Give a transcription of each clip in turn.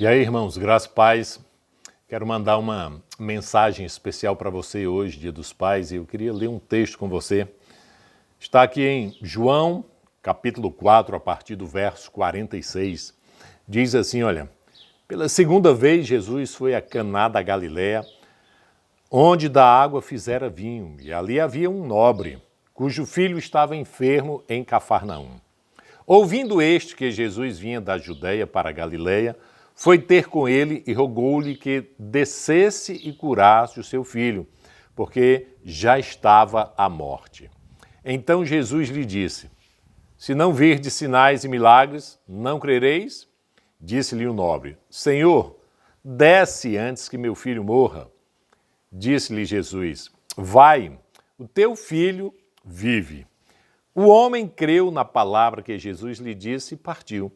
E aí, irmãos, graças e paz. Quero mandar uma mensagem especial para você hoje, Dia dos Pais, e eu queria ler um texto com você. Está aqui em João, capítulo 4, a partir do verso 46. Diz assim, olha, pela segunda vez Jesus foi a Caná da Galileia, onde da água fizera vinho, e ali havia um nobre, cujo filho estava enfermo em Cafarnaum. Ouvindo este que Jesus vinha da Judeia para a Galileia, foi ter com ele e rogou-lhe que descesse e curasse o seu filho, porque já estava à morte. Então Jesus lhe disse, se não virdes sinais e milagres, não crereis? Disse-lhe o nobre, Senhor, desce antes que meu filho morra. Disse-lhe Jesus, vai, o teu filho vive. O homem creu na palavra que Jesus lhe disse e partiu.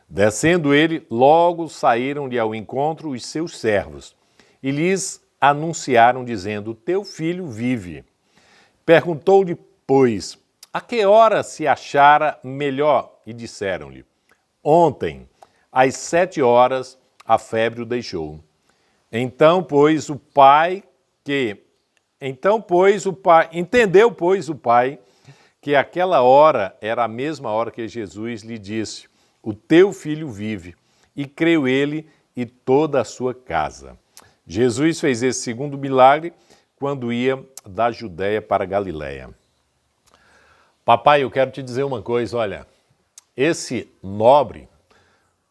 Descendo ele, logo saíram-lhe ao encontro os seus servos e lhes anunciaram, dizendo, teu filho vive. Perguntou-lhe, pois, a que hora se achara melhor? E disseram-lhe, ontem, às 7 horas, a febre o deixou. Entendeu, pois, o pai que aquela hora era a mesma hora que Jesus lhe disse, o teu filho vive, e creu ele e toda a sua casa. Jesus fez esse segundo milagre quando ia da Judéia para a Galiléia. Papai, eu quero te dizer uma coisa, olha, esse nobre,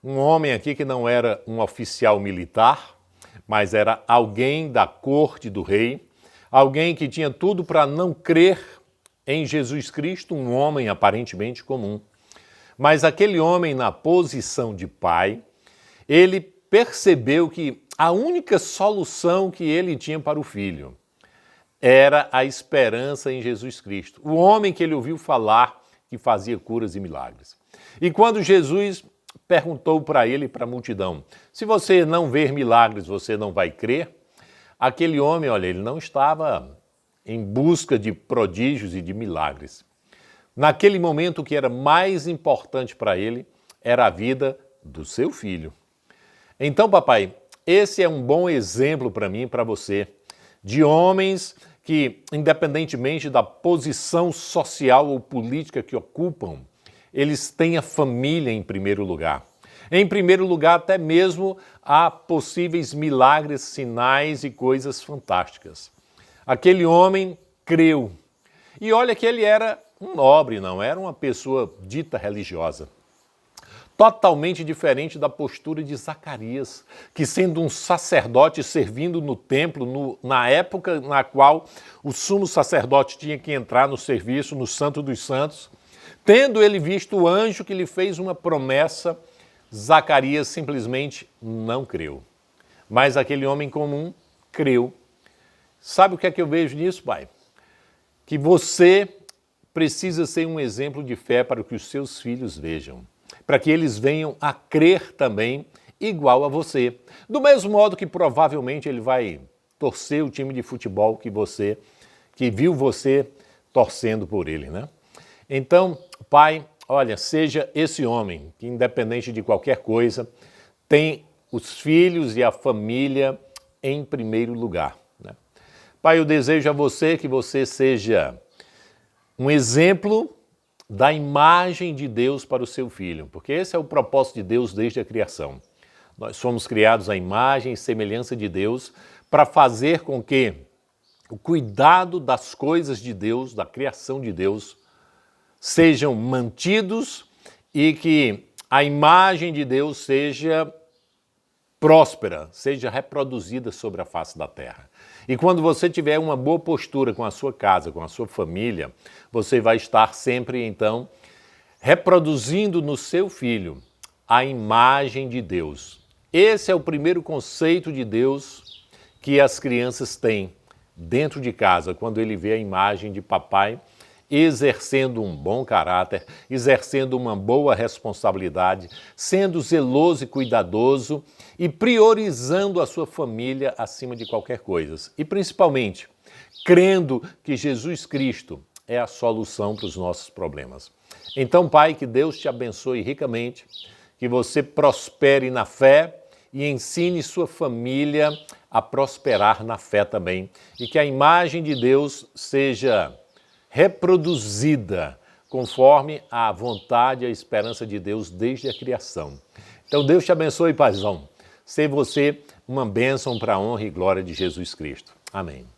um homem aqui que não era um oficial militar, mas era alguém da corte do rei, alguém que tinha tudo para não crer em Jesus Cristo, um homem aparentemente comum. Mas aquele homem na posição de pai, ele percebeu que a única solução que ele tinha para o filho era a esperança em Jesus Cristo. O homem que ele ouviu falar que fazia curas e milagres. E quando Jesus perguntou para ele e para a multidão, se você não ver milagres, você não vai crer? Aquele homem, olha, ele não estava em busca de prodígios e de milagres. Naquele momento, o que era mais importante para ele era a vida do seu filho. Então, papai, esse é um bom exemplo para mim e para você, de homens que, independentemente da posição social ou política que ocupam, eles têm a família em primeiro lugar. Em primeiro lugar, até mesmo há possíveis milagres, sinais e coisas fantásticas. Aquele homem creu. E olha que ele era um nobre, não era uma pessoa dita religiosa. Totalmente diferente da postura de Zacarias, que sendo um sacerdote servindo no templo, na época na qual o sumo sacerdote tinha que entrar no serviço, no Santo dos Santos, tendo ele visto o anjo que lhe fez uma promessa, Zacarias simplesmente não creu. Mas aquele homem comum creu. Sabe o que é que eu vejo nisso, pai? Que você precisa ser um exemplo de fé para que os seus filhos vejam, para que eles venham a crer também igual a você. Do mesmo modo que provavelmente ele vai torcer o time de futebol que viu você torcendo por ele, né? Então, pai, olha, seja esse homem que independente de qualquer coisa, tem os filhos e a família em primeiro lugar, né? Pai, eu desejo a você que você seja um exemplo da imagem de Deus para o seu filho, porque esse é o propósito de Deus desde a criação. Nós fomos criados à imagem e semelhança de Deus para fazer com que o cuidado das coisas de Deus, da criação de Deus, sejam mantidos e que a imagem de Deus seja próspera, seja reproduzida sobre a face da terra. E quando você tiver uma boa postura com a sua casa, com a sua família, você vai estar sempre, então, reproduzindo no seu filho a imagem de Deus. Esse é o primeiro conceito de Deus que as crianças têm dentro de casa, quando ele vê a imagem de papai exercendo um bom caráter, exercendo uma boa responsabilidade, sendo zeloso e cuidadoso e priorizando a sua família acima de qualquer coisa. E principalmente, crendo que Jesus Cristo é a solução para os nossos problemas. Então, Pai, que Deus te abençoe ricamente, que você prospere na fé e ensine sua família a prosperar na fé também. E que a imagem de Deus seja reproduzida conforme a vontade e a esperança de Deus desde a criação. Então Deus te abençoe, paizão. Ser você uma bênção para a honra e glória de Jesus Cristo. Amém.